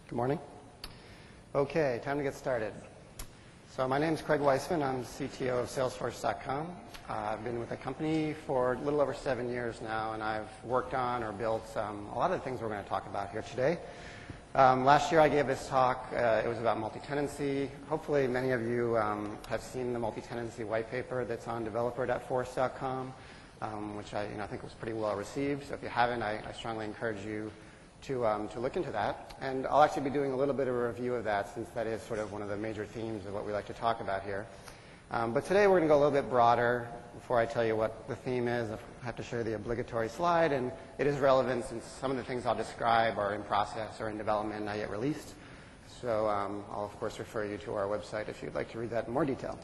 Good morning. Okay, time to get started. So my name is Craig Weissman. I'm CTO of Salesforce.com. I've been with the company for a little over 7 years now, and I've worked on or built a lot of the things we're going to talk about here today. Last year I gave this talk. It was about multi-tenancy. Hopefully many of you have seen the multi-tenancy white paper that's on developer.force.com, which I think was pretty well received. So if you haven't, I strongly encourage you to look into that. And I'll actually be doing a little bit of a review of that, since that is sort of one of the major themes of what we like to talk about here. But today we're going to go a little bit broader. Before I tell you what the theme is, I have to show you the obligatory slide, and it is relevant since some of the things I'll describe are in process or in development, not yet released. So I'll of course refer you to our website if you'd like to read that in more detail.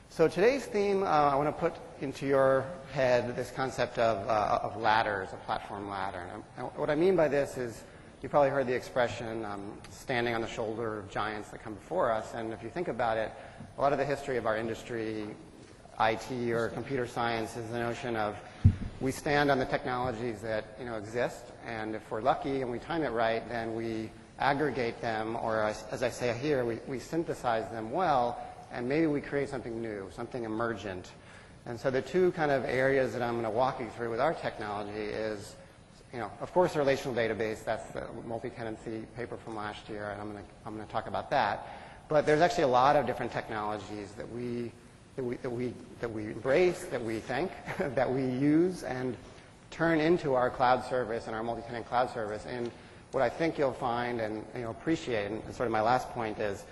So today's theme, I want to put into your head this concept of ladders, a platform ladder. And what I mean by this is, you probably heard the expression, standing on the shoulder of giants that come before us. And if you think about it, a lot of the history of our industry, IT or computer science, is the notion of we stand on the technologies that exist, and if we're lucky and we time it right, then we aggregate them, or as I say here, we synthesize them well, and maybe we create something new, something emergent. And so the two kind of areas that I'm going to walk you through with our technology is, of course, the relational database. That's the multi-tenancy paper from last year, and I'm going to talk about that. But there's actually a lot of different technologies that we embrace, that we think, that we use, and turn into our cloud service and our multi-tenant cloud service. And what I think you'll find and appreciate, and sort of my last point is,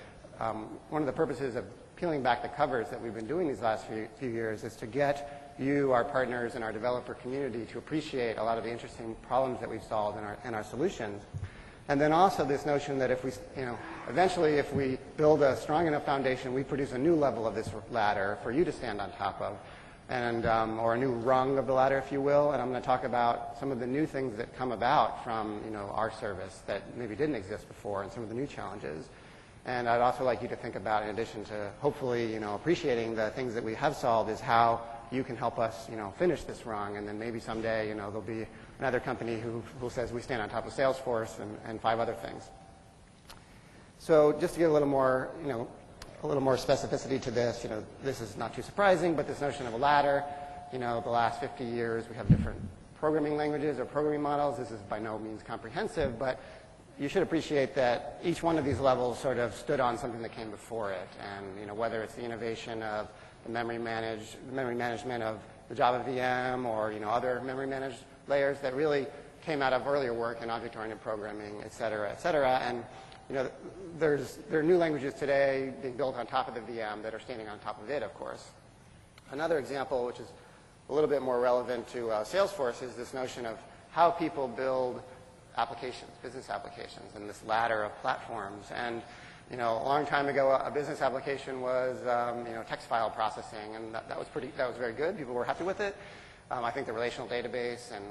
one of the purposes of peeling back the covers that we've been doing these last few years is to get you, our partners, and our developer community to appreciate a lot of the interesting problems that we've solved in our solutions. And then also this notion that if we, eventually if we build a strong enough foundation, we produce a new level of this ladder for you to stand on top of, and or a new rung of the ladder, if you will. And I'm going to talk about some of the new things that come about from our service that maybe didn't exist before, and some of the new challenges. And I'd also like you to think about, in addition to hopefully appreciating the things that we have solved, is how you can help us finish this rung, and then maybe someday there'll be another company who says we stand on top of Salesforce and 5 other things. So just to get a little more specificity to this, this is not too surprising, but this notion of a ladder, the last 50 years we have different programming languages or programming models. This is by no means comprehensive, but you should appreciate that each one of these levels sort of stood on something that came before it. And whether it's the innovation of the memory management of the Java VM, or other memory managed layers that really came out of earlier work in object-oriented programming, et cetera, et cetera. And there are new languages today being built on top of the VM that are standing on top of it, of course. Another example, which is a little bit more relevant to Salesforce, is this notion of how people build applications, business applications, and this ladder of platforms. And a long time ago, a business application was text file processing, and that was very good. People were happy with it. I think the relational database and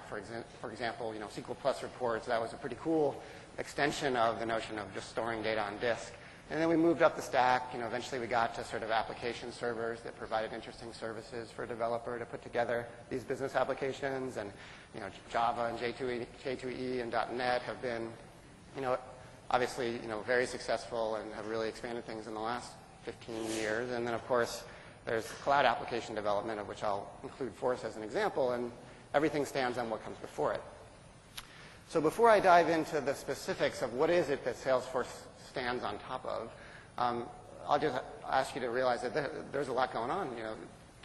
for example SQL Plus reports, that was a pretty cool extension of the notion of just storing data on disk. And then we moved up the stack. Eventually we got to sort of application servers that provided interesting services for a developer to put together these business applications. And Java and J2EE and .NET have been obviously very successful and have really expanded things in the last 15 years. And then of course there's cloud application development, of which I'll include Force as an example, and everything stands on what comes before it. So before I dive into the specifics of what is it that Salesforce stands on top of, I'll just ask you to realize that there's a lot going on. To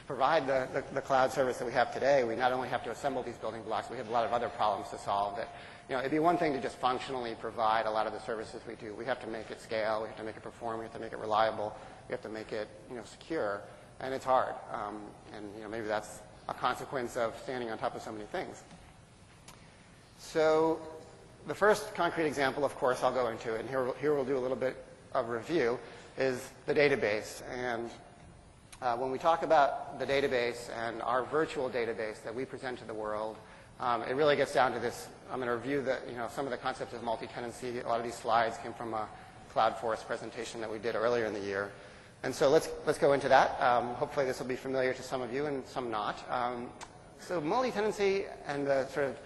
provide the cloud service that we have today, we not only have to assemble these building blocks, we have a lot of other problems to solve. That it'd be one thing to just functionally provide a lot of the services we do. We have to make it scale, we have to make it perform, we have to make it reliable, we have to make it secure, and it's hard. And maybe that's a consequence of standing on top of so many things. So the first concrete example, of course, I'll go into it, and here we'll do a little bit of review, is the database. And when we talk about the database and our virtual database that we present to the world, it really gets down to this. I'm going to review some of the concepts of multi-tenancy. A lot of these slides came from a CloudForce presentation that we did earlier in the year. And so let's go into that. Hopefully this will be familiar to some of you and some not. So multi-tenancy and the sort of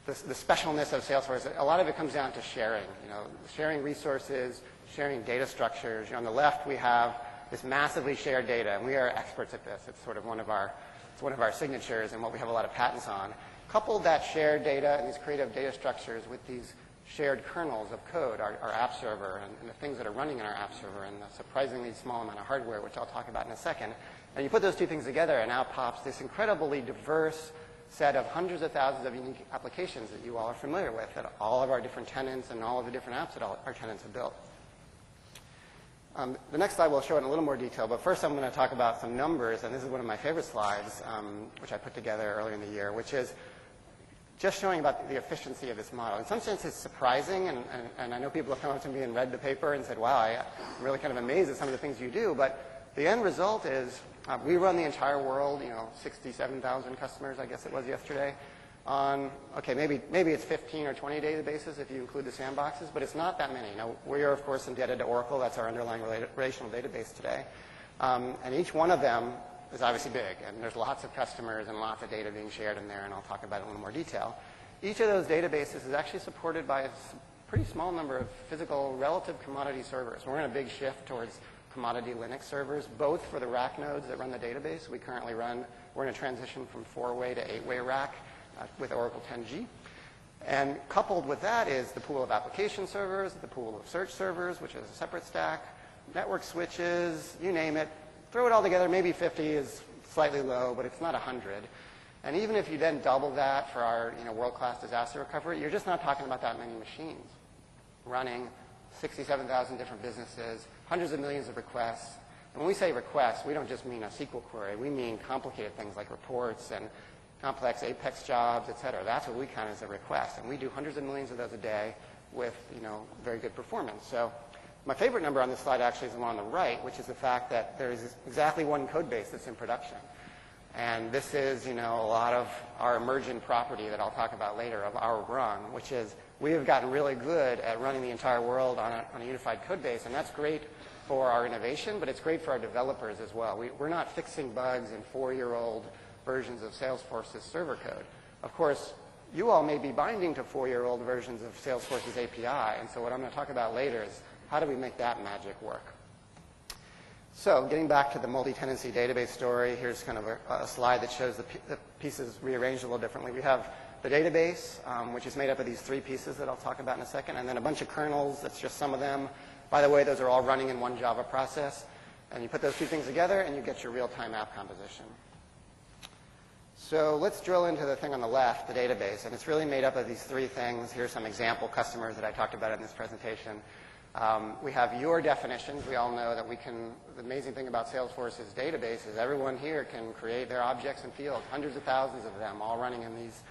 the specialness of Salesforce, a lot of it comes down to sharing, sharing resources, sharing data structures. On the left, we have this massively shared data, and we are experts at this. It's sort of one of our signatures and what we have a lot of patents on. Couple that shared data and these creative data structures with these shared kernels of code, our app server, and the things that are running in our app server, and the surprisingly small amount of hardware, which I'll talk about in a second. And you put those two things together, and out pops this incredibly diverse set of hundreds of thousands of unique applications that you all are familiar with, that all of our different tenants and all of the different apps that all our tenants have built. The next slide will show it in a little more detail, but first I'm going to talk about some numbers, and this is one of my favorite slides, which I put together earlier in the year, which is just showing about the efficiency of this model. In some sense, it's surprising, and I know people have come up to me and read the paper and said, wow, I'm really kind of amazed at some of the things you do, but the end result is we run the entire world, 67,000 customers, I guess it was yesterday, on, okay, maybe it's 15 or 20 databases if you include the sandboxes, but it's not that many. Now, we are, of course, indebted to Oracle. That's our underlying relational database today. And each one of them is obviously big, and there's lots of customers and lots of data being shared in there, and I'll talk about it in a little more detail. Each of those databases is actually supported by a pretty small number of physical relative commodity servers. We're in a big shift towards commodity Linux servers, both for the rack nodes that run the database. We're in a transition from 4-way to 8-way rack with Oracle 10G. And coupled with that is the pool of application servers, the pool of search servers, which is a separate stack, network switches, you name it. Throw it all together, maybe 50 is slightly low, but it's not 100. And even if you then double that for our world-class disaster recovery, you're just not talking about that many machines running 67,000 different businesses, hundreds of millions of requests. And when we say requests, we don't just mean a SQL query. We mean complicated things like reports and complex Apex jobs, et cetera. That's what we count as a request. And we do hundreds of millions of those a day with very good performance. So my favorite number on this slide actually is the one on the right, which is the fact that there is exactly one code base that's in production. And this is, a lot of our emergent property that I'll talk about later of our run, which is we have gotten really good at running the entire world on a unified code base, and that's great for our innovation, but it's great for our developers as well. We're not fixing bugs in 4-year-old versions of Salesforce's server code. Of course, you all may be binding to 4-year-old versions of Salesforce's API, and so what I'm going to talk about later is how do we make that magic work? So getting back to the multi-tenancy database story, here's kind of a slide that shows the pieces rearranged a little differently. We have the database, which is made up of these 3 pieces that I'll talk about in a second, and then a bunch of kernels. That's just some of them. By the way, those are all running in one Java process. And you put those 2 things together, and you get your real-time app composition. So let's drill into the thing on the left, the database. And it's really made up of these 3 things. Here's some example customers that I talked about in this presentation. We have your definitions. We all know that the amazing thing about Salesforce's database is everyone here can create their objects and fields, hundreds of thousands of them, all running in these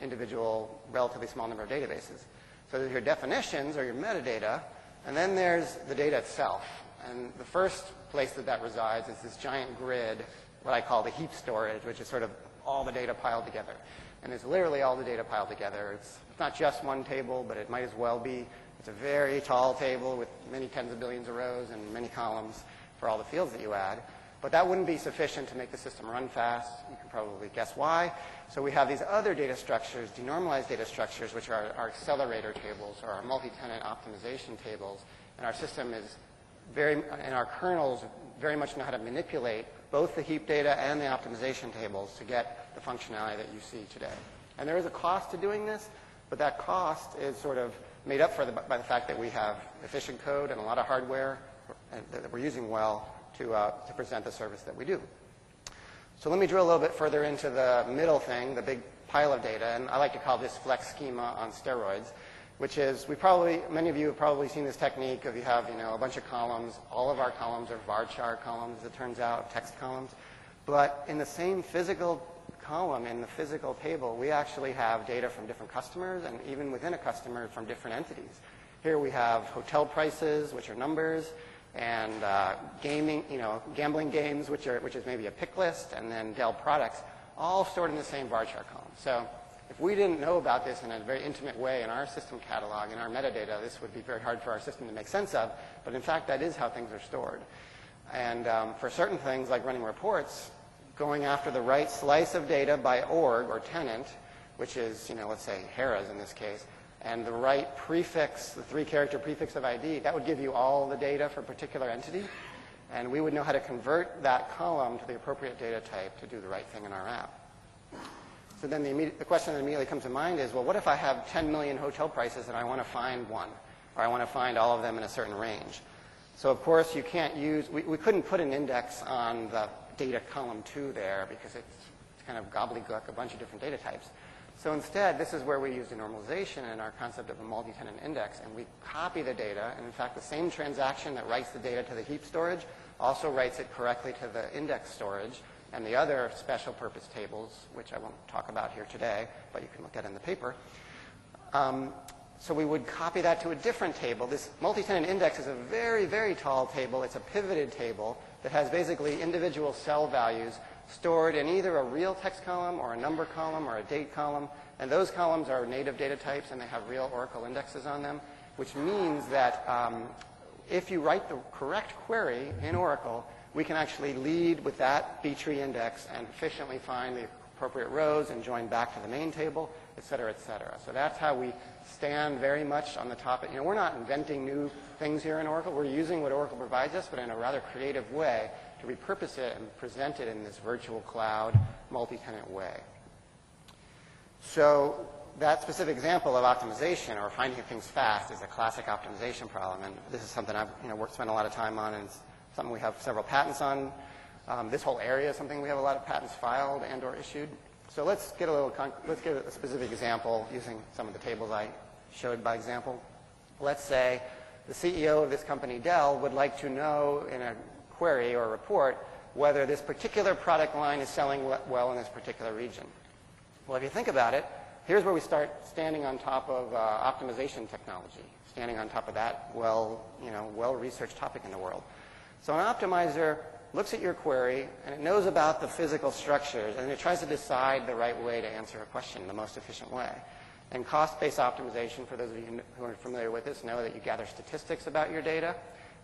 individual, relatively small number of databases. So there's your definitions or your metadata, and then there's the data itself. And the first place that resides is this giant grid, what I call the heap storage, which is sort of all the data piled together. And it's literally all the data piled together. It's not just one table, but it might as well be. It's a very tall table with many tens of billions of rows and many columns for all the fields that you add. But that wouldn't be sufficient to make the system run fast. You can probably guess why. So we have these other data structures, denormalized data structures, which are our accelerator tables or our multi-tenant optimization tables. And our system is and our kernels very much know how to manipulate both the heap data and the optimization tables to get the functionality that you see today. And there is a cost to doing this, but that cost is sort of made up for by the fact that we have efficient code and a lot of hardware that we're using well to present the service that we do. So let me drill a little bit further into the middle thing, the big pile of data, and I like to call this flex schema on steroids, which is many of you have probably seen this technique of you have a bunch of columns. All of our columns are varchar columns, as it turns out, text columns. But in the same physical column, in the physical table, we actually have data from different customers and even within a customer from different entities. Here we have hotel prices, which are numbers, and gambling games, which is maybe a pick list, and then Dell products, all stored in the same varchar column. So if we didn't know about this in a very intimate way in our system catalog, in our metadata, this would be very hard for our system to make sense of. But in fact, that is how things are stored. And for certain things like running reports, going after the right slice of data by org or tenant which is, let's say Harrah's in this case, and the right prefix, the 3-character prefix of ID, that would give you all the data for a particular entity. And we would know how to convert that column to the appropriate data type to do the right thing in our app. So then the question that immediately comes to mind is, well, what if I have 10 million hotel prices and I want to find one, or I want to find all of them in a certain range? So of course you can't use, we couldn't put an index on the data column 2 there because it's kind of gobbledygook, a bunch of different data types. So instead, this is where we use denormalization in our concept of a multi-tenant index, and we copy the data, and in fact the same transaction that writes the data to the heap storage also writes it correctly to the index storage and the other special purpose tables, which I won't talk about here today, but you can look at in the paper. So we would copy that to a different table. This multi-tenant index is a very, very tall table. It's a pivoted table that has basically individual cell values stored in either a real text column or a number column or a date column. And those columns are native data types, and they have real Oracle indexes on them, which means that if you write the correct query in Oracle, we can actually lead with that B-tree index and efficiently find the appropriate rows and join back to the main table, et cetera, et cetera. So that's how we stand very much on the top. We're not inventing new things here in Oracle. We're using what Oracle provides us, but in a rather creative way to repurpose it and present it in this virtual cloud, multi-tenant way. So that specific example of optimization or finding things fast is a classic optimization problem, and this is something I've spent a lot of time on, and it's something we have several patents on. This whole area is something we have a lot of patents filed and/or issued. So let's get a specific example using some of the tables I showed by example. Let's say the CEO of this company, Dell, would like to know in a query or report whether this particular product line is selling well in this particular region. Well, if you think about it, here's where we start standing on top of optimization technology, standing on top of that well-researched topic in the world. So an optimizer looks at your query, and it knows about the physical structures, and it tries to decide the right way to answer a question, the most efficient way. And cost-based optimization, for those of you who are familiar with this, know that you gather statistics about your data.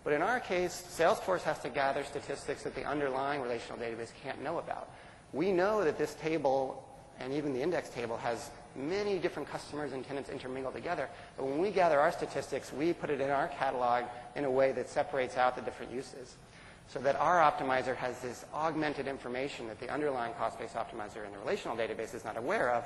But in our case, Salesforce has to gather statistics that the underlying relational database can't know about. We know that this table, and even the index table, has many different customers and tenants intermingled together. But when we gather our statistics, we put it in our catalog in a way that separates out the different uses, so that our optimizer has this augmented information that the underlying cost-based optimizer in the relational database is not aware of.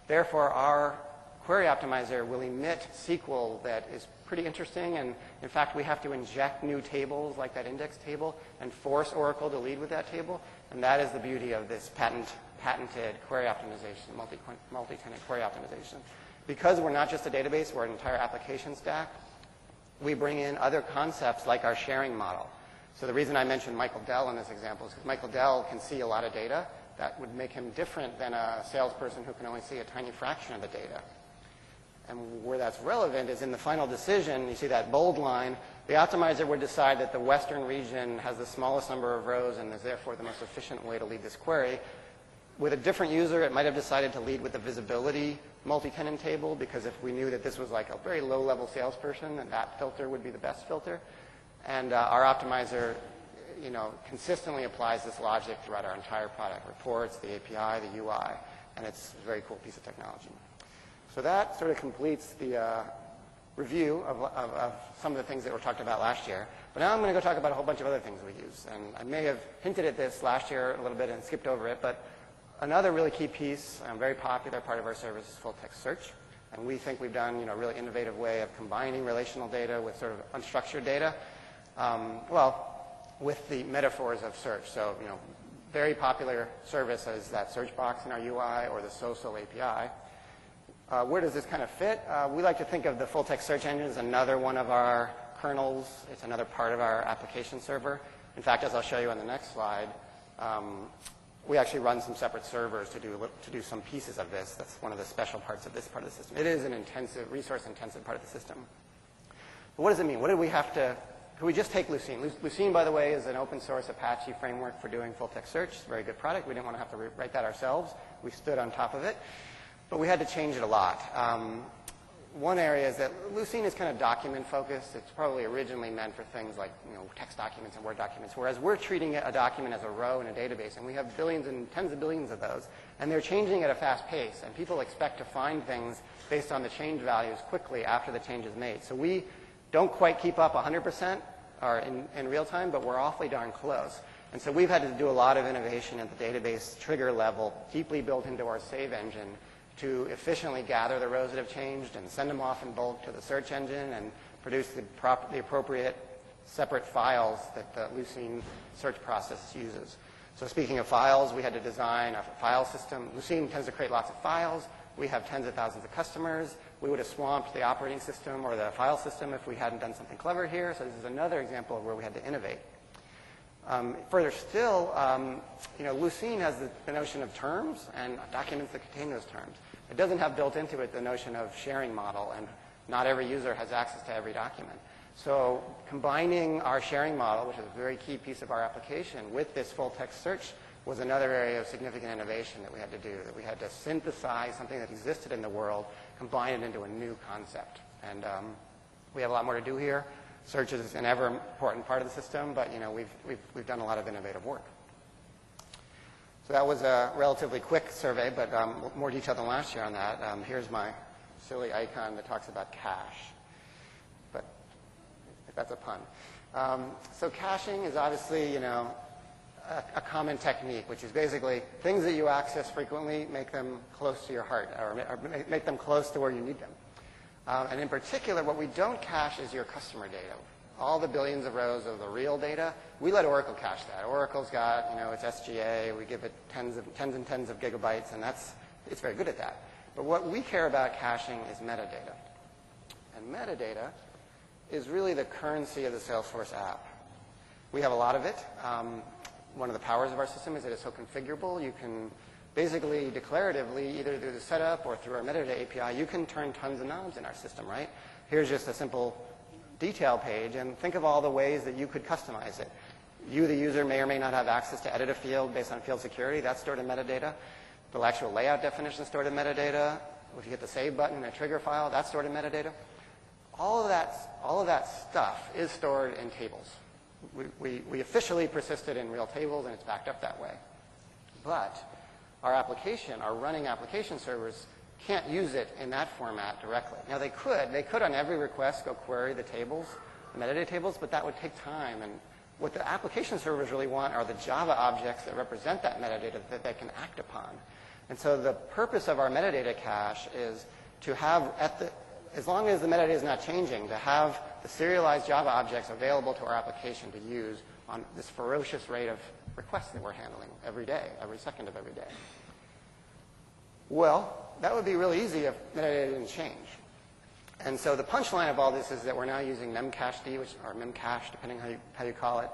Therefore, our query optimizer will emit SQL that is pretty interesting, and in fact, we have to inject new tables like that index table and force Oracle to lead with that table, and that is the beauty of this patented query optimization, multi-tenant query optimization. Because we're not just a database, we're an entire application stack, we bring in other concepts like our sharing model. So the reason I mentioned Michael Dell in this example is because Michael Dell can see a lot of data. That would make him different than a salesperson who can only see a tiny fraction of the data. And where that's relevant is in the final decision, you see that bold line, the optimizer would decide that the western region has the smallest number of rows and is therefore the most efficient way to lead this query. With a different user, it might have decided to lead with the visibility multi-tenant table, because if we knew that this was like a very low-level salesperson, then that filter would be the best filter. And our optimizer, consistently applies this logic throughout our entire product, reports, the API, the UI, and it's a very cool piece of technology. So that sort of completes the review of some of the things that were talked about last year. But now I'm going to go talk about a whole bunch of other things we use. And I may have hinted at this last year a little bit and skipped over it, but another really key piece, a very popular part of our service is full-text search. And we think we've done a really innovative way of combining relational data with sort of unstructured data. With the metaphors of search. So, very popular service is that search box in our UI or the social API. Where does this kind of fit? We like to think of the full-text search engine as another one of our kernels. It's another part of our application server. In fact, as I'll show you on the next slide, we actually run some separate servers to do some pieces of this. That's one of the special parts of this part of the system. It is an resource-intensive part of the system. But what does it mean? What did we have to... Could we just take Lucene? Lucene, by the way, is an open source Apache framework for doing full-text search. It's a very good product. We didn't want to have to write that ourselves. We stood on top of it. But we had to change it a lot. one area is that Lucene is kind of document focused. It's probably originally meant for things like text documents and Word documents, whereas we're treating a document as a row in a database, and we have billions and tens of billions of those, and they're changing at a fast pace, and people expect to find things based on the change values quickly after the change is made. So we don't quite keep up 100% or in real time, but we're awfully darn close. And so we've had to do a lot of innovation at the database trigger level, deeply built into our save engine, to efficiently gather the rows that have changed and send them off in bulk to the search engine and produce the appropriate separate files that the Lucene search process uses. So speaking of files, we had to design a file system. Lucene tends to create lots of files. We have tens of thousands of customers. We would have swamped the operating system or the file system if we hadn't done something clever here. So this is another example of where we had to innovate. Further still, Lucene has the notion of terms and documents that contain those terms. It doesn't have built into it the notion of sharing model, and not every user has access to every document. So combining our sharing model, which is a very key piece of our application, with this full text search was another area of significant innovation that we had to do, that we had to synthesize something that existed in the world, combine it into a new concept. And we have a lot more to do here. Search is an ever important part of the system, but we've done a lot of innovative work. So that was a relatively quick survey, but more detail than last year on that. Here's my silly icon that talks about cache, but if that's a pun. So caching is obviously, a common technique, which is basically things that you access frequently, make them close to your heart, or make them close to where you need them. And in particular, what we don't cache is your customer data. All the billions of rows of the real data, we let Oracle cache that. Oracle's got, its SGA. We give it tens and tens of gigabytes, and it's very good at that. But what we care about caching is metadata. And metadata is really the currency of the Salesforce app. We have a lot of it. One of the powers of our system is that it's so configurable. You can basically declaratively, either through the setup or through our metadata API, you can turn tons of knobs in our system, right? Here's just a simple detail page, and think of all the ways that you could customize it. You, the user, may or may not have access to edit a field based on field security. That's stored in metadata. The actual layout definition is stored in metadata. If you hit the save button in a trigger file, that's stored in metadata. All of that stuff is stored in tables. We officially persist it in real tables, and it's backed up that way. But our application, our running application servers, can't use it in that format directly. Now they could on every request go query the tables, the metadata tables, but that would take time. And what the application servers really want are the Java objects that represent that metadata that they can act upon. And so the purpose of our metadata cache is to have, as long as the metadata is not changing, to have the serialized Java objects available to our application to use on this ferocious rate of requests that we're handling every day, every second of every day. Well, that would be really easy if metadata didn't change. And so the punchline of all this is that we're now using memcached, or memcache, depending how you call it.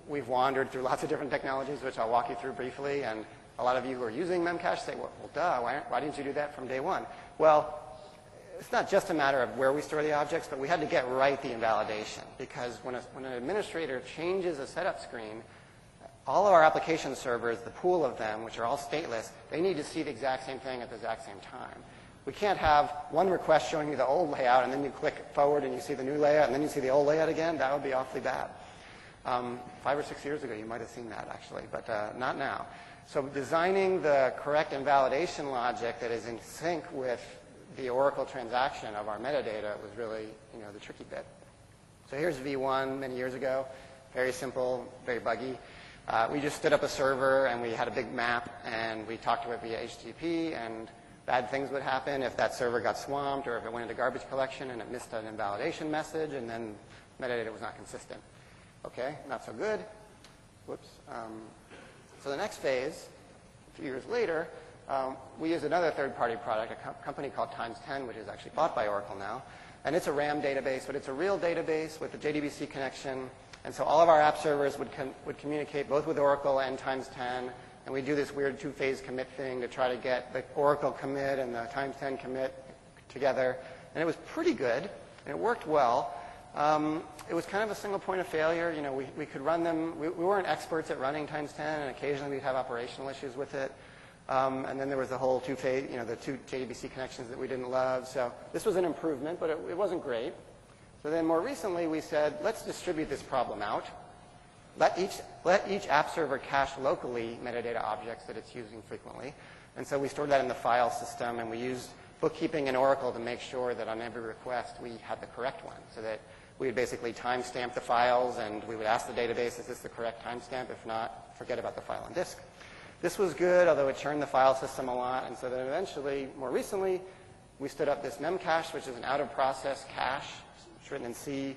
We've wandered through lots of different technologies, which I'll walk you through briefly. And a lot of you who are using memcache say, well, duh, why didn't you do that from day one? Well, it's not just a matter of where we store the objects, but we had to get right the invalidation. Because when an administrator changes a setup screen, all of our application servers, the pool of them, which are all stateless, they need to see the exact same thing at the exact same time. We can't have one request showing you the old layout, and then you click forward and you see the new layout, and then you see the old layout again. That would be awfully bad. 5 or 6 years ago, you might have seen that, actually, but not now. So designing the correct invalidation logic that is in sync with the Oracle transaction of our metadata was really, the tricky bit. So here's V1 many years ago. Very simple, very buggy. We just stood up a server, and we had a big map, and we talked to it via HTTP, and bad things would happen if that server got swamped or if it went into garbage collection and it missed an invalidation message, and then metadata was not consistent. Okay, not so good. Whoops. So the next phase, a few years later, we used another third-party product, a company called Times10, which is actually bought by Oracle now. And it's a RAM database, but it's a real database with a JDBC connection. And so all of our app servers would communicate both with Oracle and Times10. And we do this weird two-phase commit thing to try to get the Oracle commit and the Times10 commit together. And it was pretty good, and it worked well. It was kind of a single point of failure. We could run them. We weren't experts at running Times10, and occasionally we'd have operational issues with it. And then there was the whole two-phase, the two JDBC connections that we didn't love. So this was an improvement, but it wasn't great. So then more recently we said, let's distribute this problem out. Let each app server cache locally metadata objects that it's using frequently. And so we stored that in the file system, and we used bookkeeping in Oracle to make sure that on every request we had the correct one, so that we would basically timestamp the files, and we would ask the database, is this the correct timestamp? If not, forget about the file on disk. This was good, although it churned the file system a lot. And so then eventually, more recently, we stood up this memcache, which is an out-of-process cache. It's written in C,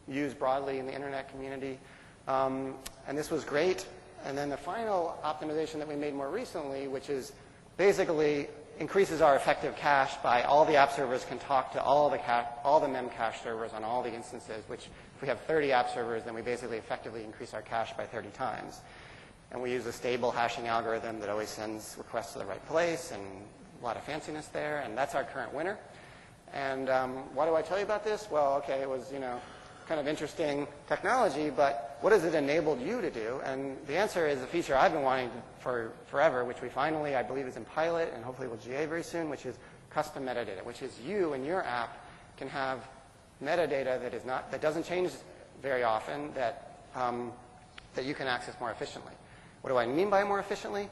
used broadly in the internet community. And this was great. And then the final optimization that we made more recently, which is basically increases our effective cache by all the app servers can talk to all the memcache servers on all the instances, which if we have 30 app servers, then we basically effectively increase our cache by 30 times. And we use a stable hashing algorithm that always sends requests to the right place, and a lot of fanciness there, and that's our current winner. And why do I tell you about this? Well, okay, it was, kind of interesting technology, but what has it enabled you to do? And the answer is a feature I've been wanting for forever, which we finally, I believe, is in pilot and hopefully will GA very soon, which is custom metadata, which is you and your app can have metadata that doesn't change very often, that you can access more efficiently. What do I mean by more efficiently?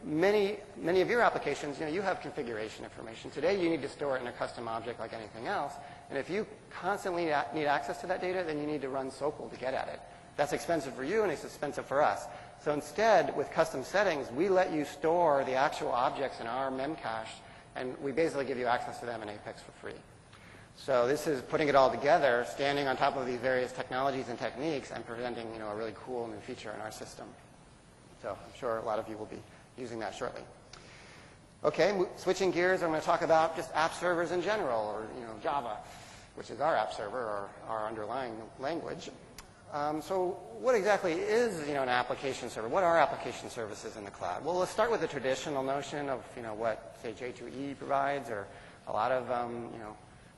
Many of your applications, you have configuration information. Today, you need to store it in a custom object like anything else. And if you constantly need access to that data, then you need to run SOQL to get at it. That's expensive for you, and it's expensive for us. So instead, with custom settings, we let you store the actual objects in our memcache, and we basically give you access to them in Apex for free. So this is putting it all together, standing on top of these various technologies and techniques, and presenting a really cool new feature in our system. So I'm sure a lot of you will be using that shortly. Okay, switching gears, I'm going to talk about just app servers in general, or Java, which is our app server, or our underlying language. So what exactly is an application server? What are application services in the cloud? Well, let's start with the traditional notion of what say J2E provides, or a lot of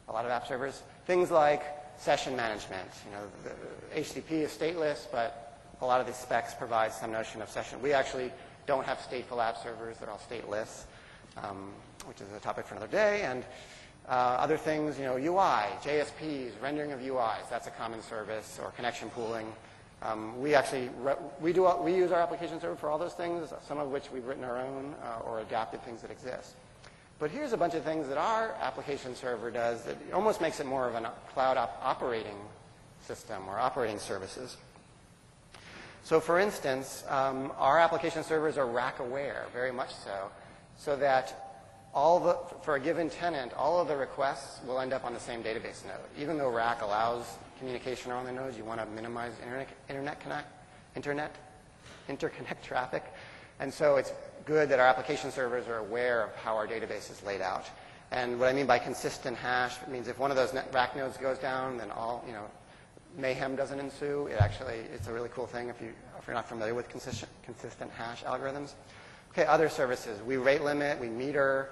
app servers. Things like session management. The HTTP is stateless, but a lot of these specs provide some notion of session. We actually don't have stateful app servers; they're all stateless, which is a topic for another day. And other things, UI, JSPs, rendering of UIs, that's a common service, or connection pooling. We use our application server for all those things, some of which we've written our own or adapted things that exist. But here's a bunch of things that our application server does that almost makes it more of a cloud operating system or operating services. So for instance, our application servers are rack aware, very much so that for a given tenant, all of the requests will end up on the same database node. Even though rack allows communication around the nodes, you want to minimize interconnect traffic. And so it's good that our application servers are aware of how our database is laid out. And what I mean by consistent hash, it means if one of those rack nodes goes down, then mayhem doesn't ensue. It's a really cool thing if you're not familiar with consistent hash algorithms. Okay, other services. We rate limit, we meter.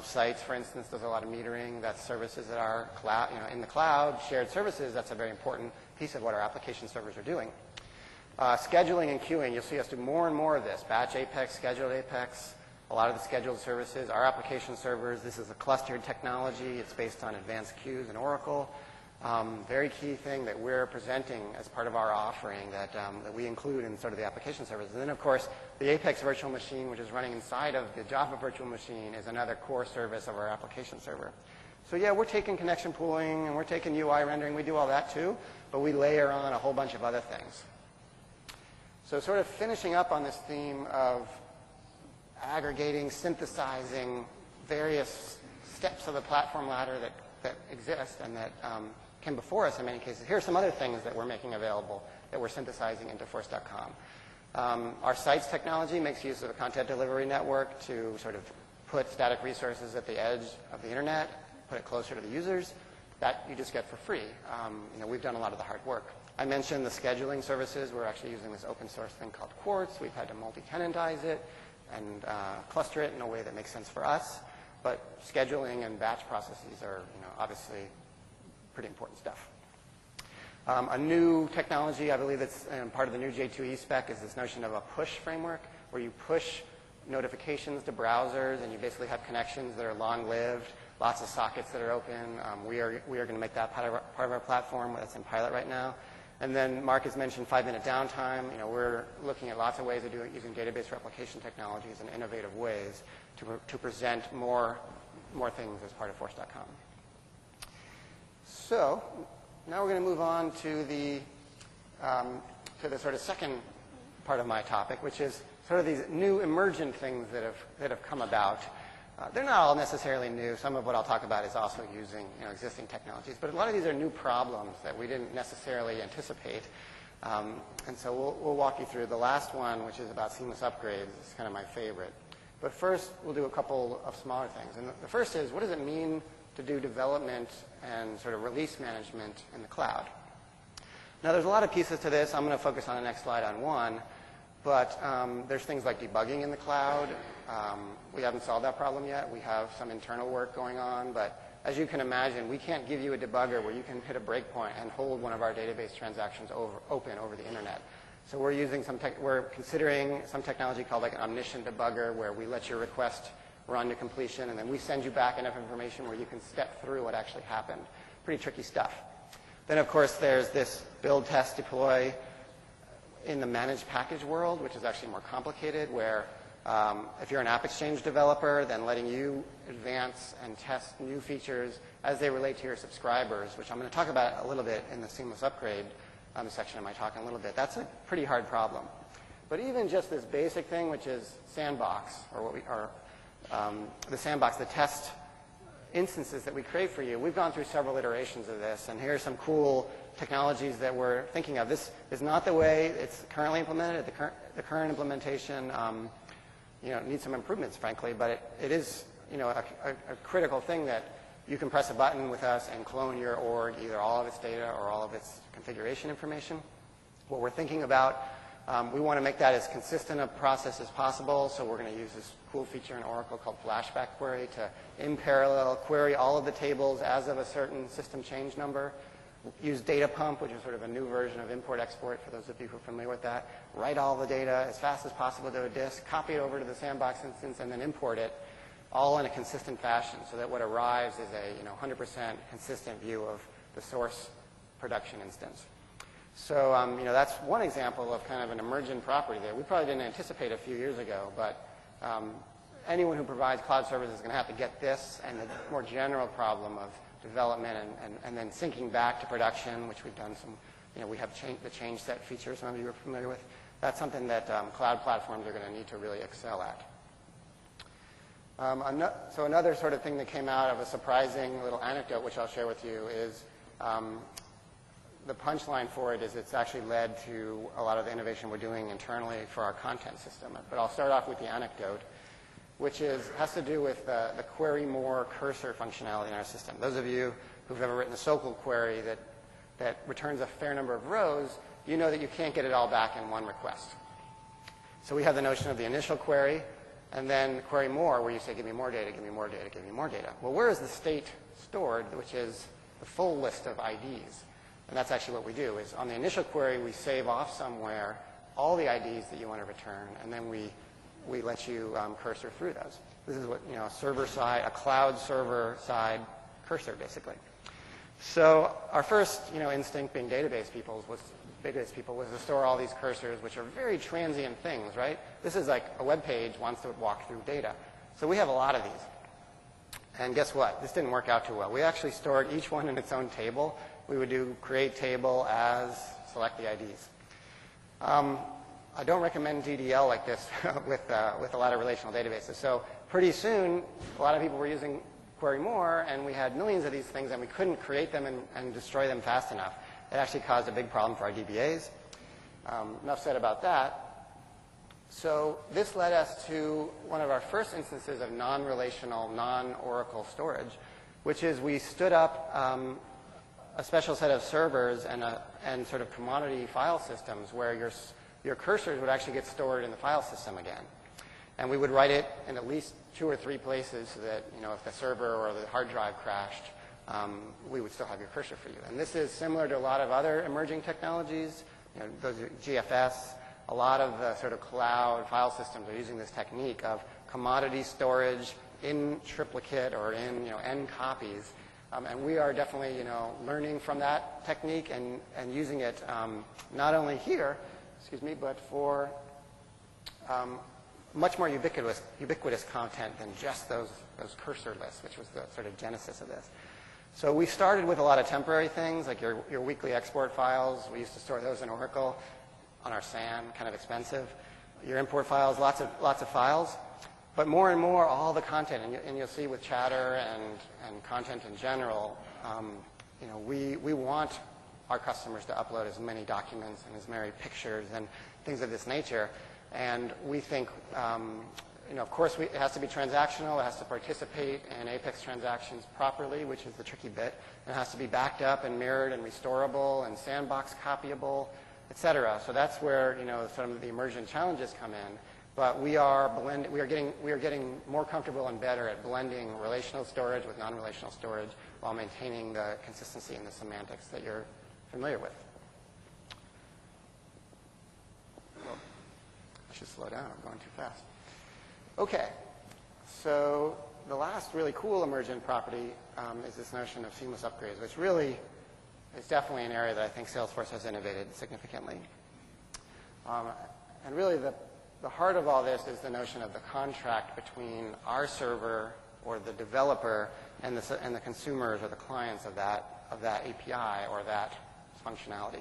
Sites, for instance, does a lot of metering. That's services that are in the cloud, shared services. That's a very important piece of what our application servers are doing. Scheduling and queuing. You'll see us do more and more of this. Batch Apex, scheduled Apex, a lot of the scheduled services. Our application servers, this is a clustered technology. It's based on advanced queues in Oracle. Very key thing that we're presenting as part of our offering that we include in sort of the application servers. And then, of course, the Apex virtual machine, which is running inside of the Java virtual machine, is another core service of our application server. So yeah, we're taking connection pooling, and we're taking UI rendering. We do all that too, but we layer on a whole bunch of other things. So sort of finishing up on this theme of aggregating, synthesizing various steps of the platform ladder that exist and that came before us in many cases. Here are some other things that we're making available that we're synthesizing into Force.com. Our sites technology makes use of a content delivery network to sort of put static resources at the edge of the internet, put it closer to the users. That you just get for free. We've done a lot of the hard work. I mentioned the scheduling services. We're actually using this open source thing called Quartz. We've had to multi-tenantize it and cluster it in a way that makes sense for us. But scheduling and batch processes are, obviously pretty important stuff. A new technology, I believe that's part of the new J2E spec, is this notion of a push framework, where you push notifications to browsers, and you basically have connections that are long-lived, lots of sockets that are open. We are going to make that part of our platform that's in pilot right now. And then Mark has mentioned 5-minute downtime. We're looking at lots of ways of doing using database replication technologies in innovative ways to present more things as part of Force.com. So now we're going to move on to the sort of second part of my topic, which is sort of these new emergent things that have come about. They're not all necessarily new. Some of what I'll talk about is also using existing technologies, but a lot of these are new problems that we didn't necessarily anticipate. And so we'll walk you through the last one, which is about seamless upgrades. It's kind of my favorite. But first, we'll do a couple of smaller things. And the first is, what does it mean to do development and sort of release management in the cloud? Now, there's a lot of pieces to this. I'm going to focus on the next slide on one. But there's things like debugging in the cloud. We haven't solved that problem yet. We have some internal work going on. But as you can imagine, we can't give you a debugger where you can hit a breakpoint and hold one of our database transactions open over the internet. So we're considering some technology called like an omniscient debugger, where we let your request run to completion, and then we send you back enough information where you can step through what actually happened. Pretty tricky stuff. Then, of course, there's this build, test, deploy in the managed package world, which is actually more complicated, where if you're an AppExchange developer, then letting you advance and test new features as they relate to your subscribers, which I'm going to talk about a little bit in the seamless upgrade section of my talk in a little bit. That's a pretty hard problem. But even just this basic thing, which is Sandbox, or the Sandbox, the test instances that we create for you, we've gone through several iterations of this, and here are some cool technologies that we're thinking of. This is not the way it's currently implemented. The current implementation needs some improvements, frankly, but it is a critical thing that you can press a button with us and clone your org, either all of its data or all of its configuration information. What we're thinking about, we want to make that as consistent a process as possible, so we're going to use this cool feature in Oracle called Flashback Query to, in parallel, query all of the tables as of a certain system change number. Use Data Pump, which is sort of a new version of import-export, for those of you who are familiar with that. Write all the data as fast as possible to a disk, copy it over to the Sandbox instance, and then import it all in a consistent fashion, so that what arrives is a 100% consistent view of the source production instance. So that's one example of kind of an emergent property that we probably didn't anticipate a few years ago, but anyone who provides cloud services is going to have to get this and the more general problem of development and then syncing back to production, which we've done some, we have the change set feature some of you are familiar with. That's something that cloud platforms are going to need to really excel at. So another sort of thing that came out of a surprising little anecdote, which I'll share with you, is the punchline for it is it's actually led to a lot of the innovation we're doing internally for our content system. But I'll start off with the anecdote, which has to do with the query more cursor functionality in our system. Those of you who've ever written a SOQL query that returns a fair number of rows, you know that you can't get it all back in one request. So we have the notion of the initial query, and then query more, where you say, give me more data, give me more data, give me more data. Well, where is the state stored, which is the full list of IDs? And that's actually what we do, is on the initial query, we save off somewhere all the IDs that you want to return, and then we let you cursor through those. This is what, a cloud server side cursor, basically. So our first, instinct being database people was to store all these cursors, which are very transient things, right? This is like a web page wants to walk through data. So we have a lot of these. And guess what? This didn't work out too well. We actually stored each one in its own table. We would do create table as, select the IDs. I don't recommend GDL like this with a lot of relational databases. So pretty soon, a lot of people were using Query More, and we had millions of these things, and we couldn't create them and destroy them fast enough. It actually caused a big problem for our DBAs. Enough said about that. So this led us to one of our first instances of non-relational, non-Oracle storage, which is we stood up a special set of servers and sort of commodity file systems where your cursors would actually get stored in the file system again. And we would write it in at least 2 or 3 places so that, if the server or the hard drive crashed, we would still have your cursor for you. And this is similar to a lot of other emerging technologies. Those are GFS, a lot of the sort of cloud file systems are using this technique of commodity storage in triplicate or in n copies. And we are definitely learning from that technique and using it not only here, but for much more ubiquitous content than just those cursor lists, which was the sort of genesis of this. So we started with a lot of temporary things, like your weekly export files. We used to store those in Oracle on our SAN, kind of expensive. Your import files, lots of files. But more and more, all the content, and you'll see with Chatter and content in general, we want our customers to upload as many documents and as many pictures and things of this nature. And we think, of course, it has to be transactional. It has to participate in Apex transactions properly, which is the tricky bit. It has to be backed up and mirrored and restorable and sandbox copyable, et cetera. So that's where some of the emergent challenges come in. But we are getting more comfortable and better at blending relational storage with non-relational storage while maintaining the consistency and the semantics that you're familiar with. Oh, I should slow down. I'm going too fast. Okay, so the last really cool emergent property is this notion of seamless upgrades, which really is definitely an area that I think Salesforce has innovated significantly. And really the heart of all this is the notion of the contract between our server or the developer and the consumers or the clients of that API or that functionality.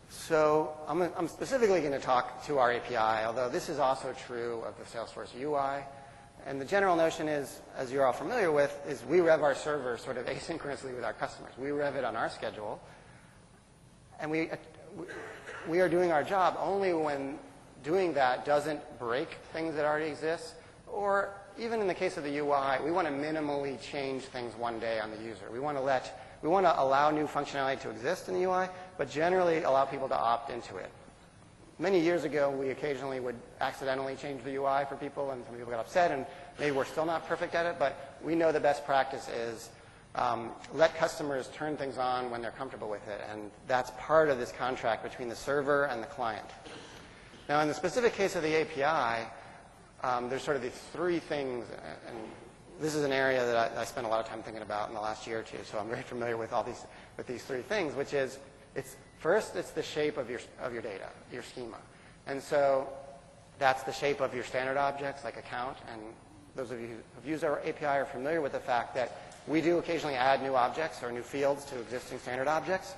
So I'm specifically going to talk to our API, although this is also true of the Salesforce UI. And the general notion is, as you're all familiar with, is we rev our server sort of asynchronously with our customers. We rev it on our schedule. And we are doing our job only when doing that doesn't break things that already exist. Or even in the case of the UI, we want to minimally change things one day on the user. We want to allow new functionality to exist in the UI, but generally allow people to opt into it. Many years ago, we occasionally would accidentally change the UI for people, and some people got upset, and maybe we're still not perfect at it, but we know the best practice is let customers turn things on when they're comfortable with it, and that's part of this contract between the server and the client. Now, in the specific case of the API, there's sort of these three things, and this is an area that I spent a lot of time thinking about in the last year or two, so I'm very familiar with these three things, which is first, it's the shape of your data, your schema. And so that's the shape of your standard objects, like account. And those of you who've used our API are familiar with the fact that we do occasionally add new objects or new fields to existing standard objects.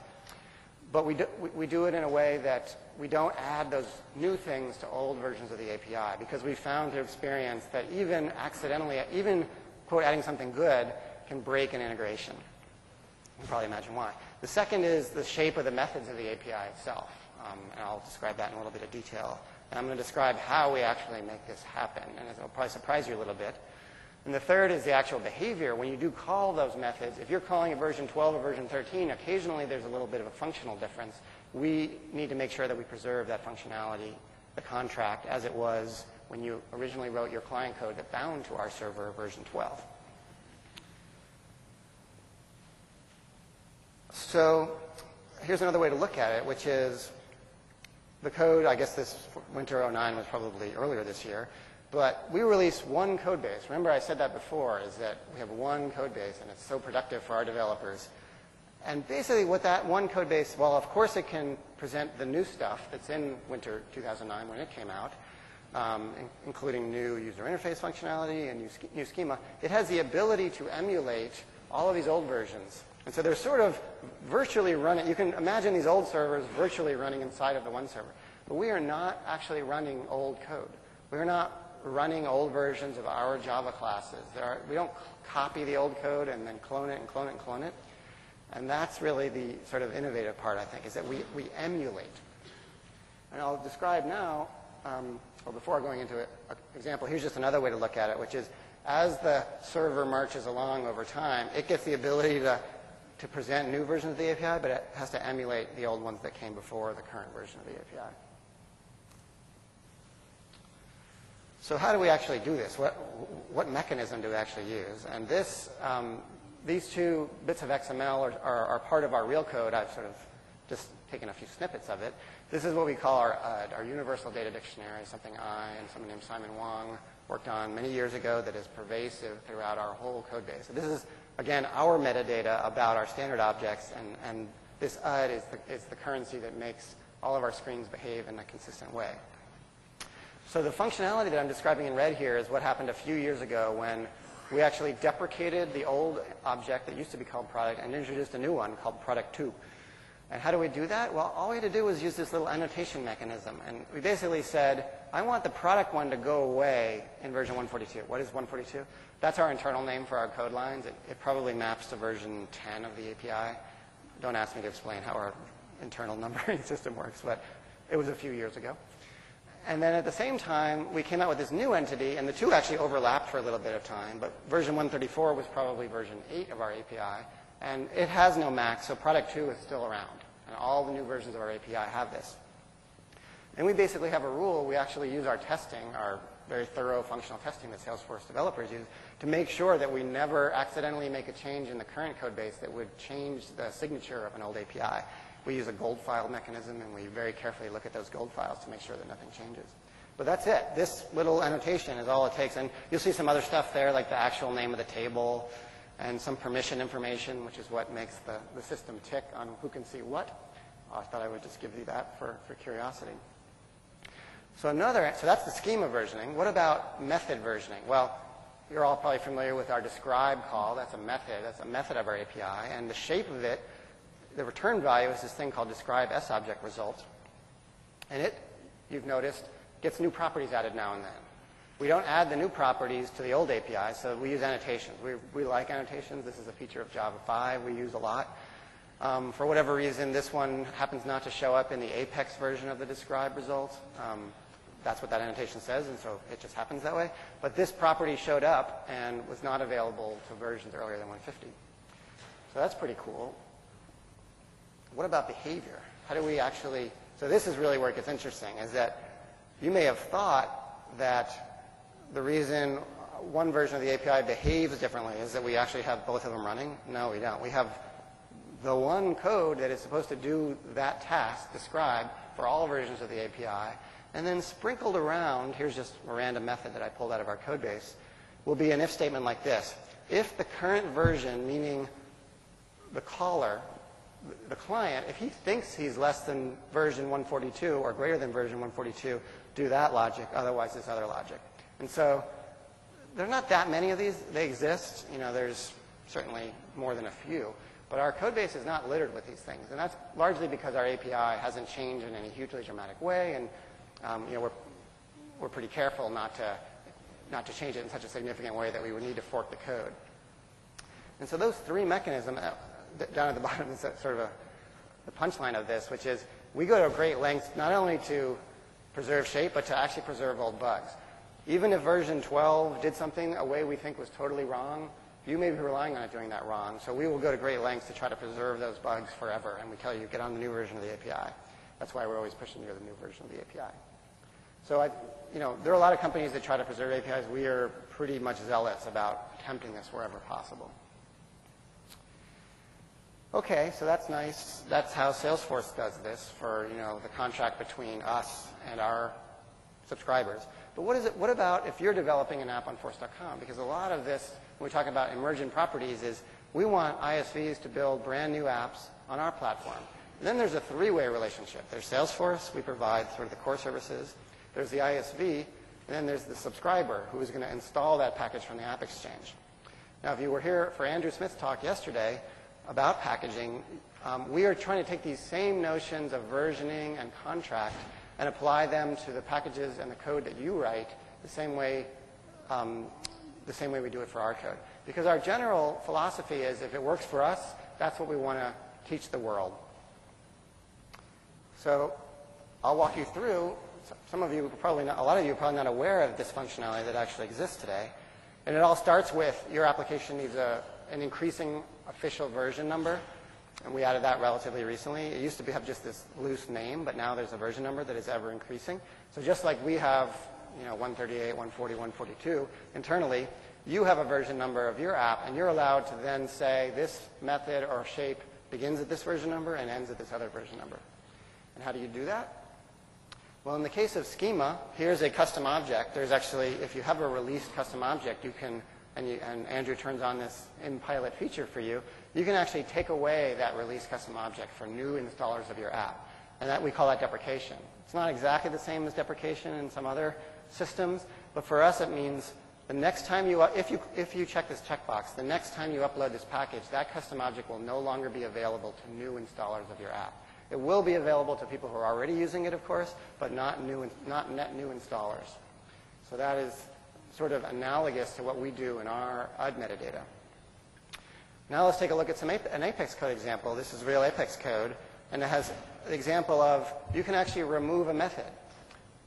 But we do it in a way that we don't add those new things to old versions of the API, because we found through experience that even accidentally, quote, adding something good can break an integration. You can probably imagine why. The second is the shape of the methods of the API itself. And I'll describe that in a little bit of detail. And I'm going to describe how we actually make this happen. And it'll probably surprise you a little bit. And the third is the actual behavior. When you do call those methods, if you're calling a version 12 or version 13, occasionally there's a little bit of a functional difference. We need to make sure that we preserve that functionality, the contract, as it was when you originally wrote your client code that bound to our server version 12. So here's another way to look at it, which is the code. I guess this winter 09 was probably earlier this year. But we released one code base. Remember I said that before, is that we have one code base, and it's so productive for our developers. And basically what that one code base, well, of course it can present the new stuff that's in winter 2009 when it came out, including new user interface functionality and new schema. It has the ability to emulate all of these old versions. And so they're sort of virtually running. You can imagine these old servers virtually running inside of the one server. But we are not actually running old code. We're not running old versions of our Java classes. We don't copy the old code and then clone it and clone it and clone it. And that's really the sort of innovative part, I think, is that we emulate. And I'll describe now, or before going into an example, here's just another way to look at it, which is as the server marches along over time, it gets the ability to present new versions of the API, but it has to emulate the old ones that came before the current version of the API. So how do we actually do this? What mechanism do we actually use? And these two bits of XML are part of our real code. I've sort of just taken a few snippets of it. This is what we call our UD, our Universal Data Dictionary, something I and someone named Simon Wong worked on many years ago that is pervasive throughout our whole code base. So this is, again, our metadata about our standard objects, and this UD is the currency that makes all of our screens behave in a consistent way. So the functionality that I'm describing in red here is what happened a few years ago when we actually deprecated the old object that used to be called product and introduced a new one called product2. And how do we do that? Well, all we had to do was use this little annotation mechanism. And we basically said, I want the product one to go away in version 142. What is 142? That's our internal name for our code lines. It probably maps to version 10 of the API. Don't ask me to explain how our internal numbering system works, but it was a few years ago. And then at the same time, we came out with this new entity, and the two actually overlapped for a little bit of time, but version 134 was probably version 8 of our API, and it has no max, so product 2 is still around. And all the new versions of our API have this. And we basically have a rule. We actually use our testing, our very thorough functional testing that Salesforce developers use, to make sure that we never accidentally make a change in the current code base that would change the signature of an old API. We use a gold file mechanism, and we very carefully look at those gold files to make sure that nothing changes. But that's it. This little annotation is all it takes. And you'll see some other stuff there, like the actual name of the table and some permission information, which is what makes the system tick on who can see what. I thought I would just give you that for curiosity. So that's the schema versioning. What about method versioning? Well, you're all probably familiar with our describe call. That's a method. That's a method of our API. And the shape of it, the return value is this thing called describe SObject result. And it, you've noticed, gets new properties added now and then. We don't add the new properties to the old API, so we use annotations. We like annotations. This is a feature of Java 5 we use a lot. For whatever reason, this one happens not to show up in the Apex version of the describe result. That's what that annotation says, and so it just happens that way. But this property showed up and was not available to versions earlier than 150. So that's pretty cool. What about behavior? How do we actually... So this is really where it gets interesting, is that you may have thought that the reason one version of the API behaves differently is that we actually have both of them running. No, we don't. We have the one code that is supposed to do that task, describe, for all versions of the API, and then sprinkled around, here's just a random method that I pulled out of our code base, will be an if statement like this. If the current version, meaning the caller, the client, if he thinks he's less than version 142 or greater than version 142, do that logic, otherwise this other logic. And so there are not that many of these. They exist. You know, there's certainly more than a few. But our code base is not littered with these things. And that's largely because our API hasn't changed in any hugely dramatic way. And you know, we're pretty careful not to change it in such a significant way that we would need to fork the code. And so those three mechanisms, down at the bottom is sort of the punchline of this, which is we go to great lengths not only to preserve shape, but to actually preserve old bugs. Even if version 12 did something a way we think was totally wrong, you may be relying on it doing that wrong. So we will go to great lengths to try to preserve those bugs forever. And we tell you, get on the new version of the API. That's why we're always pushing you to the new version of the API. So you know, there are a lot of companies that try to preserve APIs. We are pretty much zealots about attempting this wherever possible. Okay, so that's nice. That's how Salesforce does this for, you know, the contract between us and our subscribers. But what about if you're developing an app on Force.com? Because a lot of this, when we talk about emergent properties, is we want ISVs to build brand new apps on our platform. And then there's a three-way relationship. There's Salesforce, we provide sort of the core services. There's the ISV, and then there's the subscriber who is going to install that package from the App Exchange. Now, if you were here for Andrew Smith's talk yesterday about packaging, we are trying to take these same notions of versioning and contract and apply them to the packages and the code that you write the same way we do it for our code. Because our general philosophy is if it works for us, that's what we want to teach the world. So I'll walk you through. Some of you probably not, a lot of you are probably not aware of this functionality that actually exists today. And it all starts with your application needs an increasing official version number. And we added that relatively recently. It used to have just this loose name, but now there's a version number that is ever increasing. So just like we have, you know, 138, 140, 142 internally, you have a version number of your app, and you're allowed to then say this method or shape begins at this version number and ends at this other version number. And how do you do that? Well, in the case of schema, here's a custom object. There's actually, if you have a released custom object, you can, and Andrew turns on this in-pilot feature for you, you can actually take away that released custom object for new installers of your app. And that we call that deprecation. It's not exactly the same as deprecation in some other systems, but for us it means the next time you, if you check this checkbox, the next time you upload this package, that custom object will no longer be available to new installers of your app. It will be available to people who are already using it, of course, but not net new installers. So that is sort of analogous to what we do in our UD metadata. Now let's take a look at an Apex code example. This is real Apex code, and it has an example of you can actually remove a method.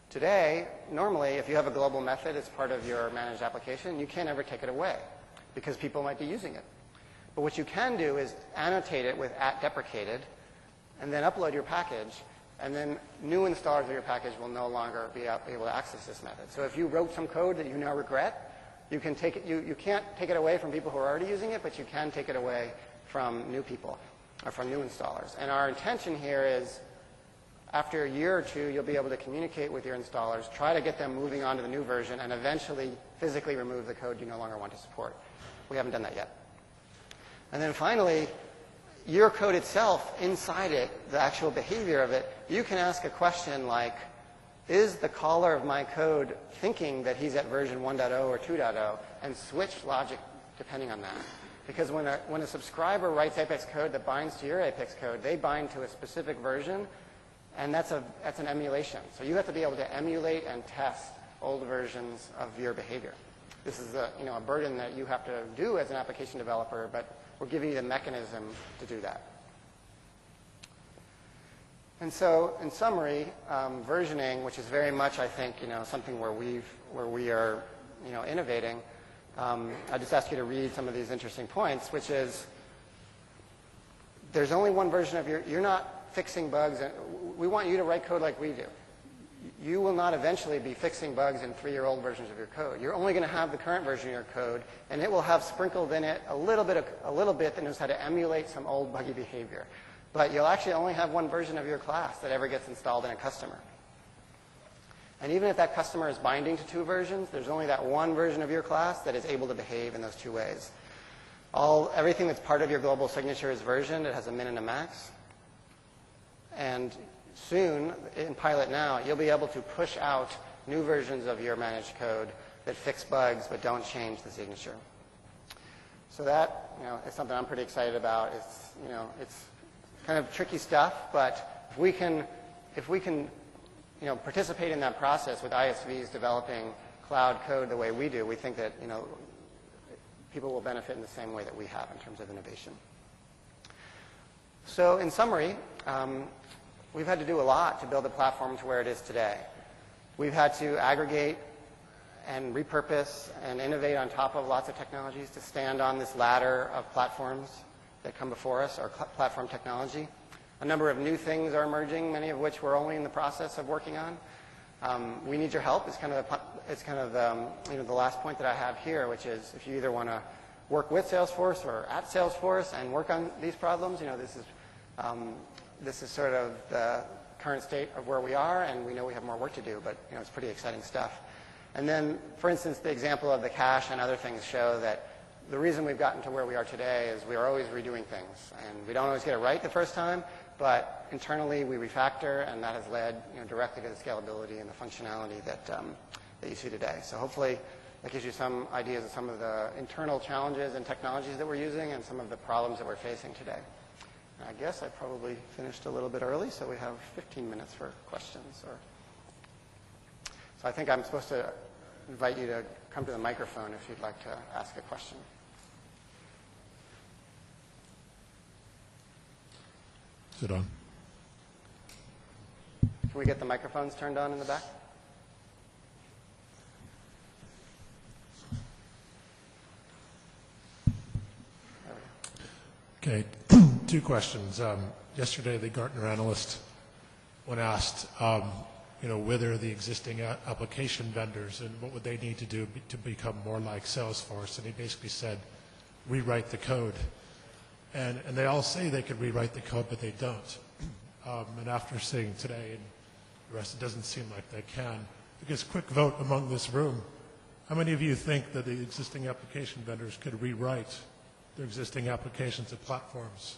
Today, normally, if you have a global method as part of your managed application, you can't ever take it away because people might be using it. But what you can do is annotate it with @deprecated, and then upload your package, and then new installers of your package will no longer be able to access this method. So if you wrote some code that you now regret, you can take it, you can't take it away from people who are already using it, but you can take it away from new people, or from new installers. And our intention here is, after a year or two, you'll be able to communicate with your installers, try to get them moving on to the new version, and eventually physically remove the code you no longer want to support. We haven't done that yet. And then finally, your code itself, inside it, the actual behavior of it, you can ask a question like, is the caller of my code thinking that he's at version 1.0 or 2.0, and switch logic depending on that. Because when a subscriber writes Apex code that binds to your Apex code, they bind to a specific version, and that's an emulation. So you have to be able to emulate and test old versions of your behavior. This is a burden that you have to do as an application developer, but we're giving you the mechanism to do that. And so, in summary, versioning, which is very much, I think, something where we are, innovating. I just ask you to read some of these interesting points, which is there's only one version of you're not fixing bugs. And we want you to write code like we do. You will not eventually be fixing bugs in 3-year-old versions of your code. You're only going to have the current version of your code, and it will have sprinkled in it a little bit that knows how to emulate some old buggy behavior. But you'll actually only have one version of your class that ever gets installed in a customer. And even if that customer is binding to 2 versions, there's only that one version of your class that is able to behave in those 2 ways. Everything that's part of your global signature is versioned. It has a min and a max. And soon, in pilot now, you'll be able to push out new versions of your managed code that fix bugs but don't change the signature. So that, is something I'm pretty excited about. It's kind of tricky stuff, but if we can participate in that process with ISVs developing cloud code the way we do, we think that people will benefit in the same way that we have in terms of innovation. So in summary, we've had to do a lot to build the platform to where it is today. We've had to aggregate and repurpose and innovate on top of lots of technologies to stand on this ladder of platforms that come before us, our platform technology. A number of new things are emerging, many of which we're only in the process of working on. We need your help. It's kind of the last point that I have here, which is if you either want to work with Salesforce or at Salesforce and work on these problems, this is sort of the current state of where we are, and we know we have more work to do, but it's pretty exciting stuff. And then, for instance, the example of the cache and other things show that the reason we've gotten to where we are today is we are always redoing things, and we don't always get it right the first time, but internally we refactor, and that has led directly to the scalability and the functionality that you see today. So hopefully that gives you some ideas of some of the internal challenges and technologies that we're using and some of the problems that we're facing today. And I guess I probably finished a little bit early, so we have 15 minutes for questions. So I think I'm supposed to invite you to come to the microphone if you'd like to ask a question. Is it on? Can we get the microphones turned on in the back? Okay, 2 questions. Yesterday, the Gartner analyst, when asked, whether the existing application vendors and what would they need to do to become more like Salesforce, and he basically said, rewrite the code. And they all say they could rewrite the code, but they don't. And after seeing today and the rest, it doesn't seem like they can. Because quick vote among this room, how many of you think that the existing application vendors could rewrite their existing applications and platforms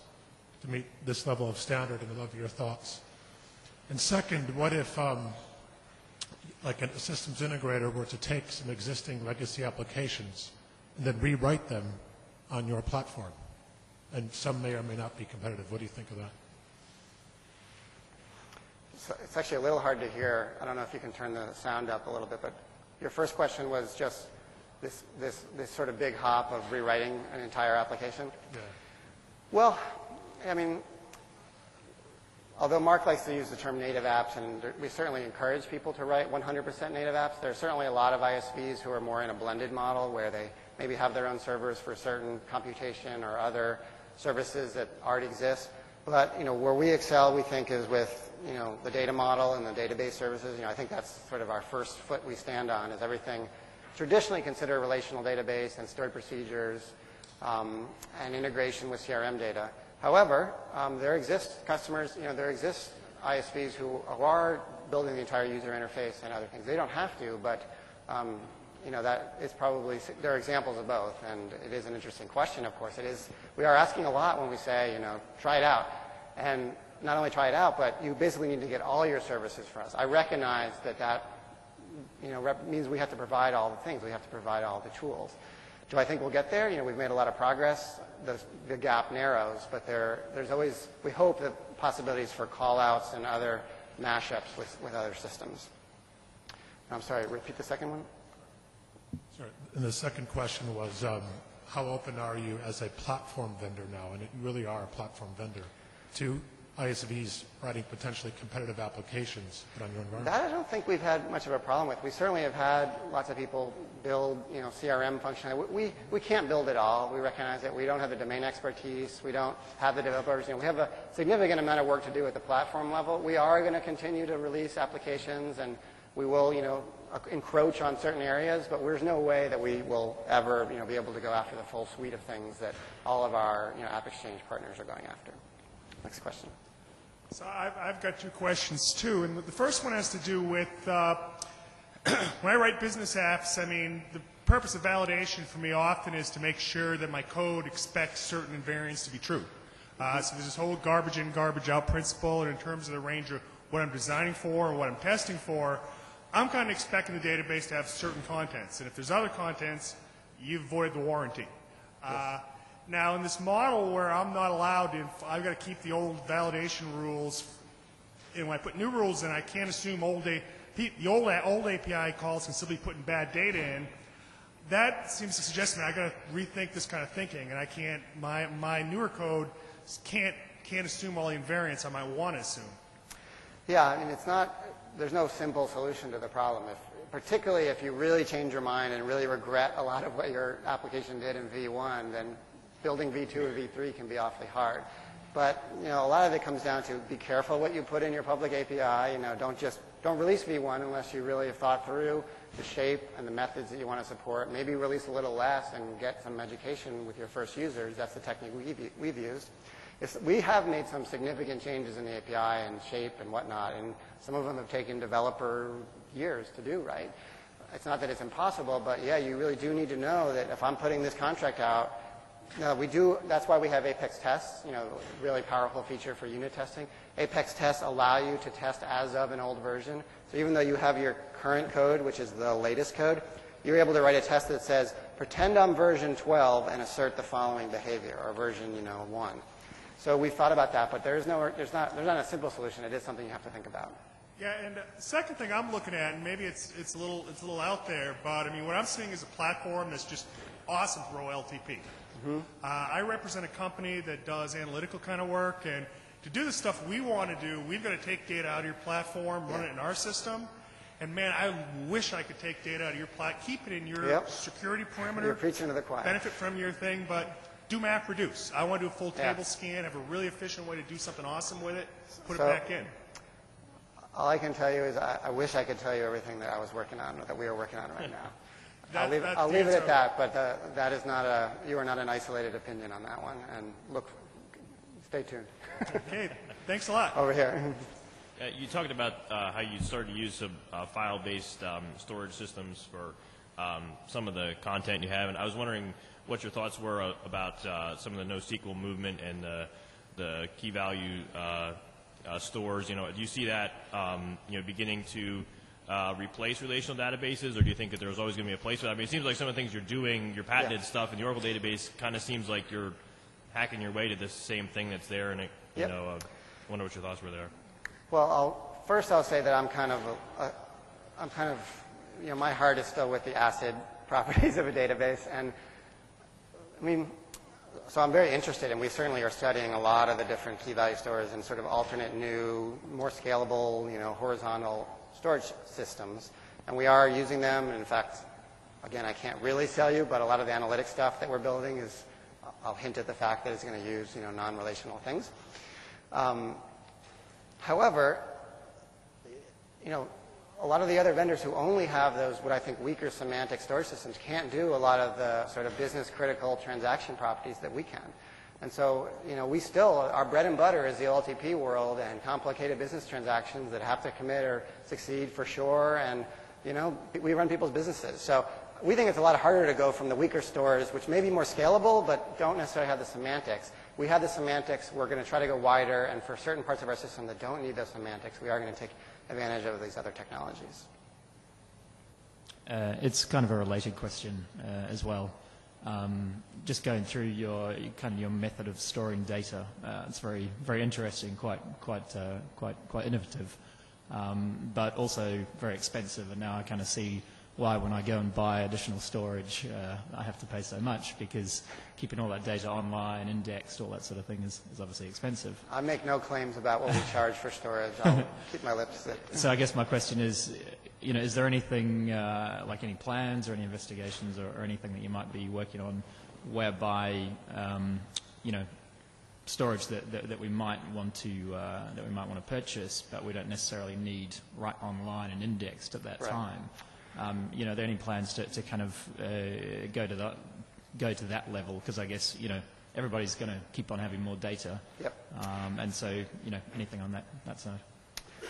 to meet this level of standard? And I'd love your thoughts. And second, what if like a systems integrator were to take some existing legacy applications and then rewrite them on your platform? And some may or may not be competitive. What do you think of that? So it's actually a little hard to hear. I don't know if you can turn the sound up a little bit, but your first question was just this sort of big hop of rewriting an entire application? Yeah. Well, I mean, although Mark likes to use the term native apps, and we certainly encourage people to write 100% native apps, there are certainly a lot of ISVs who are more in a blended model where they maybe have their own servers for certain computation or other services that already exist. But, where we excel, we think, is with, the data model and the database services. I think that's sort of our first foot we stand on, is everything traditionally considered a relational database and stored procedures and integration with CRM data. However, there exist customers, there exist ISVs who are building the entire user interface and other things. They don't have to, but that is probably, there are examples of both, and it is an interesting question, of course. We are asking a lot when we say, try it out. And not only try it out, but you basically need to get all your services for us. I recognize that means we have to provide all the things. We have to provide all the tools. Do I think we'll get there? We've made a lot of progress. The gap narrows, but there's always, we hope, the possibilities for call-outs and other mashups with other systems. I'm sorry, repeat the second one? Sorry. And the second question was, how open are you as a platform vendor now, and you really are a platform vendor, to ISVs writing potentially competitive applications on your environment? That I don't think we've had much of a problem with. We certainly have had lots of people build, CRM functionality. We can't build it all. We recognize that we don't have the domain expertise. We don't have the developers. We have a significant amount of work to do at the platform level. We are going to continue to release applications, and we will, encroach on certain areas, but there's no way that we will ever, be able to go after the full suite of things that all of our, AppExchange partners are going after. Next question. So I've got two questions, too. And the first one has to do with when I write business apps, I mean, the purpose of validation for me often is to make sure that my code expects certain invariants to be true. So there's this whole garbage in, garbage out principle, and in terms of the range of what I'm designing for and what I'm testing for, I'm kind of expecting the database to have certain contents. And if there's other contents, you've voided the warranty. Yes. Now, in this model where I'm not allowed to, I've got to keep the old validation rules, and when I put new rules in, I can't assume the old API calls can still be putting bad data in. That seems to suggest to me I've got to rethink this kind of thinking, and I can't, my newer code can't assume all the invariants I might want to assume. Yeah, I mean, there's no simple solution to the problem. Particularly if you really change your mind and really regret a lot of what your application did in V1, then building V2 or V3 can be awfully hard. But, a lot of it comes down to be careful what you put in your public API. Don't release V1 unless you really have thought through the shape and the methods that you want to support. Maybe release a little less and get some education with your first users. That's the technique we've used. We have made some significant changes in the API and shape and whatnot, and some of them have taken developer years to do, right? It's not that it's impossible, but yeah, you really do need to know that if I'm putting this contract out, that's why we have Apex tests, really powerful feature for unit testing. Apex tests allow you to test as of an old version. So even though you have your current code, which is the latest code, you're able to write a test that says, pretend I'm version 12 and assert the following behavior, or version 1. So we've thought about that, but there's not a simple solution. It is something you have to think about. Yeah, and the second thing I'm looking at, and maybe it's a little out there, but I mean, what I'm seeing is a platform that's just awesome for OLTP. Mm-hmm. I represent a company that does analytical kind of work, and to do the stuff we want to do, we've got to take data out of your platform, run it in our system, and man, I wish I could take data out of your platform, keep it in your security perimeter. You're preaching to the choir. Benefit from your thing, but do MapReduce. I want to do a full table scan, have a really efficient way to do something awesome with it, put it back in. All I can tell you is I wish I could tell you everything that I was working on, or that we are working on right now. I'll leave it at that, but that is not you are not an isolated opinion on that one, and stay tuned. Okay, thanks a lot. Over here. You talked about how you started to use some file-based storage systems for some of the content you have, and I was wondering what your thoughts were about some of the NoSQL movement and the key value stores. Do you see that beginning to replace relational databases, or do you think that there's always going to be a place for that? I mean, it seems like some of the things you're doing, your patented stuff in the Oracle database, kind of seems like you're hacking your way to this same thing that's there, and I wonder what your thoughts were there. Well, first I'll say that I'm kind of, my heart is still with the ACID properties of a database, and I mean, so I'm very interested, and we certainly are studying a lot of the different key value stores and sort of alternate new, more scalable, horizontal storage systems, and we are using them. In fact, again, I can't really tell you, but a lot of the analytic stuff that we're building is, I'll hint at the fact that it's going to use, non-relational things. However, a lot of the other vendors who only have those, what I think, weaker semantic storage systems can't do a lot of the sort of business critical transaction properties that we can. And so, we still, our bread and butter is the OLTP world and complicated business transactions that have to commit or succeed for sure. And, we run people's businesses. So we think it's a lot harder to go from the weaker stores, which may be more scalable, but don't necessarily have the semantics. We have the semantics. We're going to try to go wider. And for certain parts of our system that don't need those semantics, we are going to take advantage of these other technologies. It's kind of a related question as well. Just going through your method of storing data, it's very, very interesting, quite innovative, but also very expensive. And now I kind of see why, when I go and buy additional storage, I have to pay so much, because keeping all that data online, indexed, all that sort of thing is obviously expensive. I make no claims about what we charge for storage. I'll keep my lips zipped. So I guess my question is, is there anything, like any plans or any investigations or anything that you might be working on whereby, storage that we might want to purchase, but we don't necessarily need right online and indexed at that time? Are there any plans to kind of go to that level? Because I guess everybody's going to keep on having more data. Yep. And so anything on that side?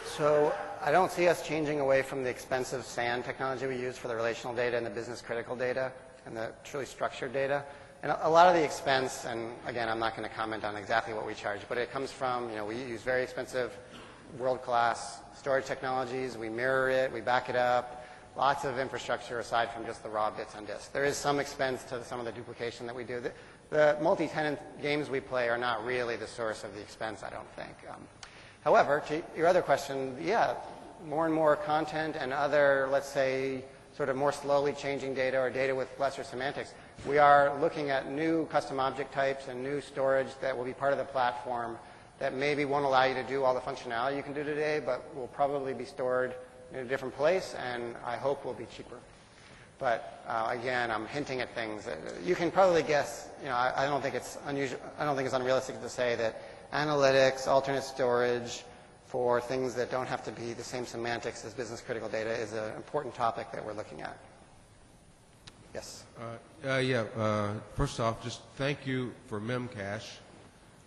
So I don't see us changing away from the expensive SAN technology we use for the relational data and the business critical data and the truly structured data. And a lot of the expense, and again, I'm not going to comment on exactly what we charge, but it comes from, we use very expensive world-class storage technologies. We mirror it, we back it up, lots of infrastructure aside from just the raw bits on disk. There is some expense to some of the duplication that we do. The multi-tenant games we play are not really the source of the expense, I don't think. However, to your other question, more and more content and other, let's say, sort of more slowly changing data or data with lesser semantics, we are looking at new custom object types and new storage that will be part of the platform that maybe won't allow you to do all the functionality you can do today, but will probably be stored in a different place, and I hope will be cheaper. But again, I'm hinting at things. You can probably guess. I don't think it's unusual. I don't think it's unrealistic to say that analytics, alternate storage for things that don't have to be the same semantics as business critical data is an important topic that we're looking at. Yes. First off, just thank you for Memcache.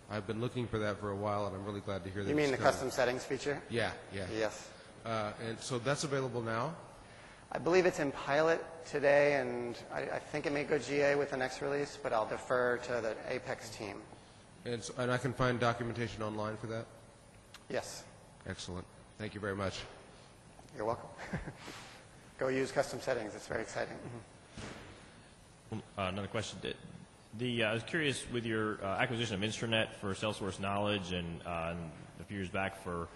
I've been looking for that for a while, and I'm really glad to hear that. You mean the custom settings feature? Yeah. Yes. And so that's available now? I believe it's in pilot today, and I think it may go GA with the next release, but I'll defer to the Apex team. And I can find documentation online for that? Yes. Excellent. Thank you very much. You're welcome. Go use custom settings. It's very exciting. Another question. I was curious, with your acquisition of Instranet for Salesforce Knowledge and a few years back for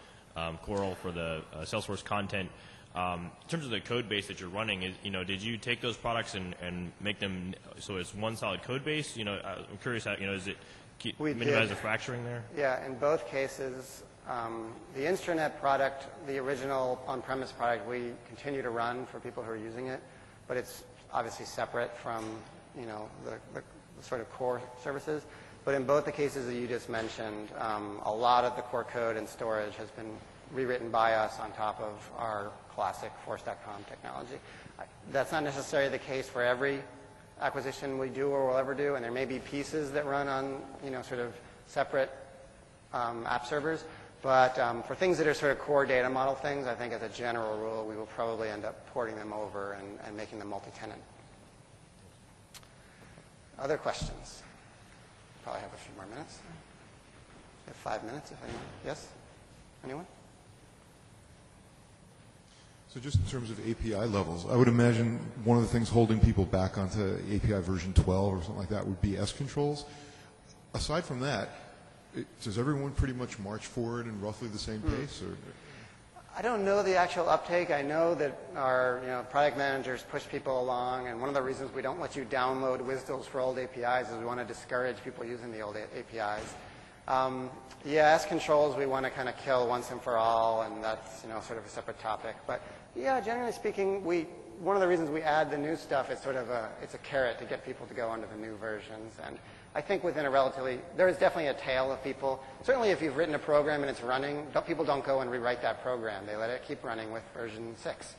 Coral for the Salesforce content, in terms of the code base that you're running, did you take those products and make them so it's one solid code base? I'm curious how, is it minimize the fracturing there? Yeah, in both cases, the Instranet product, the original on-premise product, we continue to run for people who are using it, but it's obviously separate from, the sort of core services. But in both the cases that you just mentioned, a lot of the core code and storage has been rewritten by us on top of our classic Force.com technology. That's not necessarily the case for every acquisition we do or will ever do, and there may be pieces that run on, sort of separate app servers. But for things that are sort of core data model things, I think as a general rule, we will probably end up porting them over and making them multi-tenant. Other questions? Probably have a few more minutes. We have 5 minutes, if anyone. Yes? Anyone? So just in terms of API levels, I would imagine one of the things holding people back onto API version 12 or something like that would be S controls. Aside from that, does everyone pretty much march forward in roughly the same pace? Or? I don't know the actual uptake. I know that our product managers push people along, and one of the reasons we don't let you download WSDLs for old APIs is we want to discourage people using the old APIs. S controls we want to kind of kill once and for all, and that's sort of a separate topic. But yeah, generally speaking, one of the reasons we add the new stuff is sort of it's a carrot to get people to go onto the new versions. And I think within there is definitely a tail of people. Certainly if you've written a program and it's running, people don't go and rewrite that program. They let it keep running with version 6.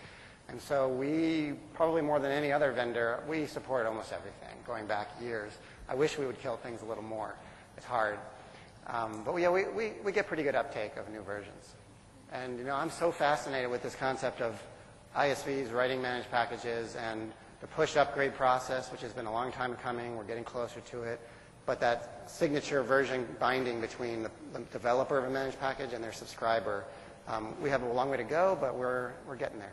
And so we, probably more than any other vendor, we support almost everything, going back years. I wish we would kill things a little more. It's hard. But yeah, we get pretty good uptake of new versions. And I'm so fascinated with this concept of ISVs writing managed packages and the push upgrade process, which has been a long time coming. We're getting closer to it. But that signature version binding between the developer of a managed package and their subscriber, we have a long way to go, but we're getting there.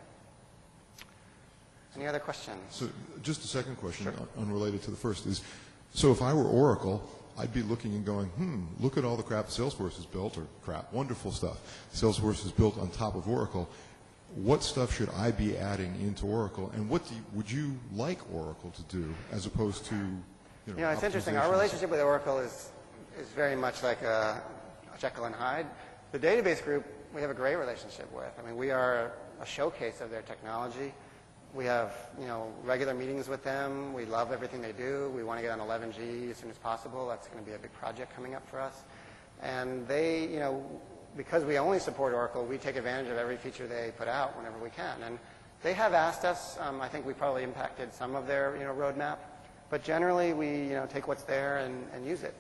Any other questions? So just a second question, Sure. Unrelated to the first, is so if I were Oracle, I'd be looking and going, look at all the crap Salesforce has built, or crap, wonderful stuff Salesforce has built on top of Oracle. What stuff should I be adding into Oracle, and what would you like Oracle to do as opposed to, it's interesting. Our relationship with Oracle is very much like a Jekyll and Hyde. The database group, we have a great relationship with. I mean, we are a showcase of their technology. We have, regular meetings with them. We love everything they do. We want to get on 11G as soon as possible. That's going to be a big project coming up for us. And they, because we only support Oracle, we take advantage of every feature they put out whenever we can. And they have asked us, I think we probably impacted some of their, roadmap. But generally, we, take what's there and use it.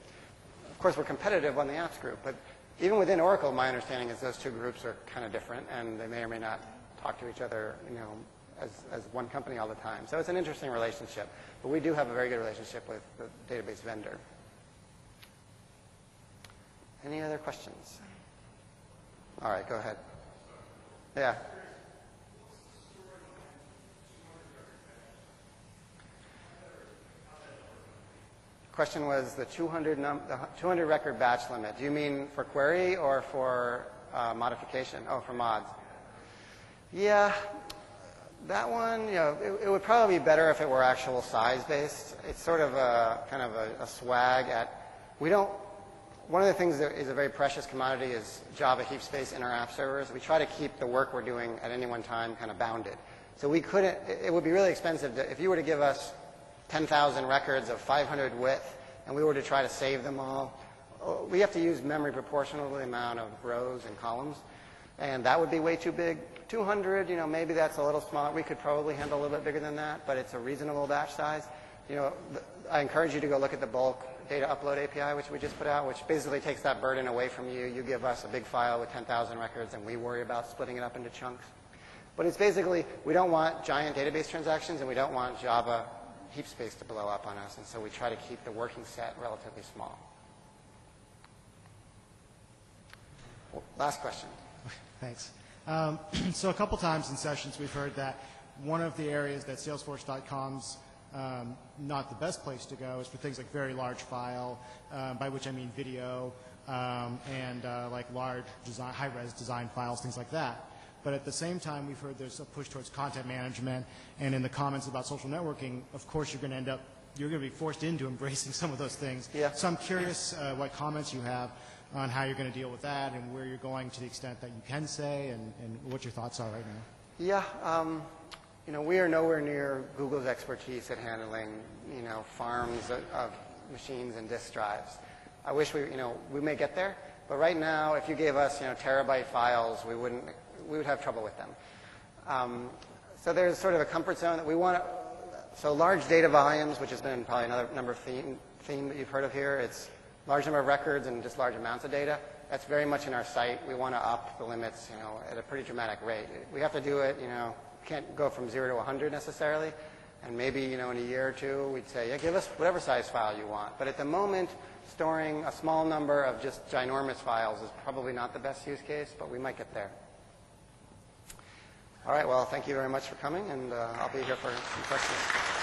Of course, we're competitive on the apps group. But even within Oracle, my understanding is those two groups are kind of different. And they may or may not talk to each other, as one company all the time. So it's an interesting relationship. But we do have a very good relationship with the database vendor. Any other questions? All right, go ahead. Yeah. Question was the 200 record batch limit. Do you mean for query or for modification? Oh, for mods. Yeah. That one, it would probably be better if it were actual size-based. It's sort of kind of a swag at, one of the things that is a very precious commodity is Java heap space in our app servers. We try to keep the work we're doing at any one time kind of bounded. So we couldn't, it would be really expensive if you were to give us 10,000 records of 500 width and we were to try to save them all. We have to use memory proportional to the amount of rows and columns. And that would be way too big. 200, maybe that's a little small. We could probably handle a little bit bigger than that, but it's a reasonable batch size. I encourage you to go look at the bulk data upload API, which we just put out, which basically takes that burden away from you. You give us a big file with 10,000 records, and we worry about splitting it up into chunks. But it's basically, we don't want giant database transactions, and we don't want Java heap space to blow up on us, and so we try to keep the working set relatively small. Well, last question. Thanks. So a couple times in sessions we've heard that one of the areas that Salesforce.com's not the best place to go is for things like very large file, by which I mean video, and like large design, high-res design files, things like that. But at the same time, we've heard there's a push towards content management, and in the comments about social networking, of course you're going to be forced into embracing some of those things. Yeah. So I'm curious what comments you have on how you're going to deal with that and where you're going to the extent that you can say and what your thoughts are right now. Yeah, we are nowhere near Google's expertise at handling, farms of machines and disk drives. I wish we may get there, But right now, if you gave us, terabyte files, we would have trouble with them. So there's sort of a comfort zone that we want. So large data volumes, which has been probably another number of theme that you've heard of here. It's large number of records and just large amounts of data. That's very much in our sight. We want to up the limits, at a pretty dramatic rate. We have to do it, can't go from 0 to 100 necessarily. And maybe, in a year or two, we'd say, yeah, give us whatever size file you want. But at the moment, storing a small number of just ginormous files is probably not the best use case, but we might get there. All right, well, thank you very much for coming, and I'll be here for some questions.